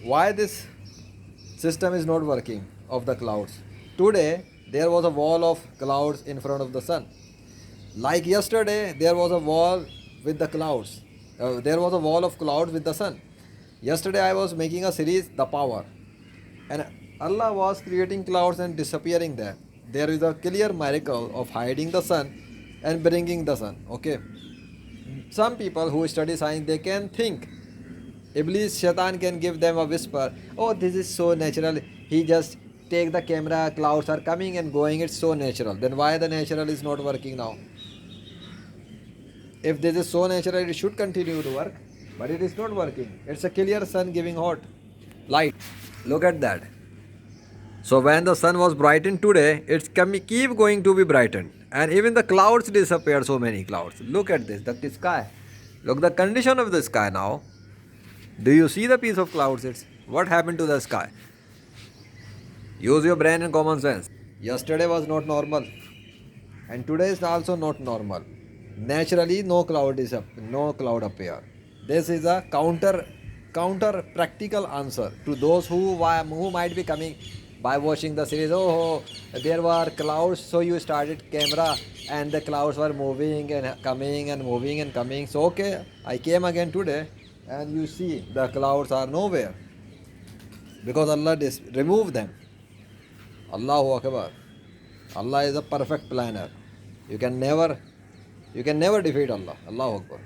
why this system is not working of the clouds. Today there was a wall of clouds in front of the sun. Like yesterday, there was a wall with the clouds. There was a wall of clouds with the sun. Yesterday, I was making a series, The Power, and Allah was creating clouds and disappearing them. There is a clear miracle of hiding the sun and bringing the sun. Okay, some people who study science they can think Iblis Shaitan can give them a whisper. Oh, this is so natural. He just take the camera, clouds are coming and going. It's so natural. Then why the natural is not working now? If this is so natural, it should continue to work, but it is not working. It's a clear sun giving hot light. Look at that. So when the sun was brightened today, it's keep going to be brightened, and even the clouds disappeared. So many clouds. Look at this. The sky. Look the condition of the sky now. Do you see the piece of clouds? It's what happened to the sky. Use your brain and common sense. Yesterday was not normal, and today is also not normal. Naturally, no cloud appear. This is a counter practical answer to those who might be coming by watching the series. There were clouds, so you started camera, and the clouds were moving and coming and moving and coming. So okay, I came again today, and you see the clouds are nowhere because Allah removed them. Allahu Akbar. Allah is a perfect planner. You can never defeat Allah. Allahu Akbar.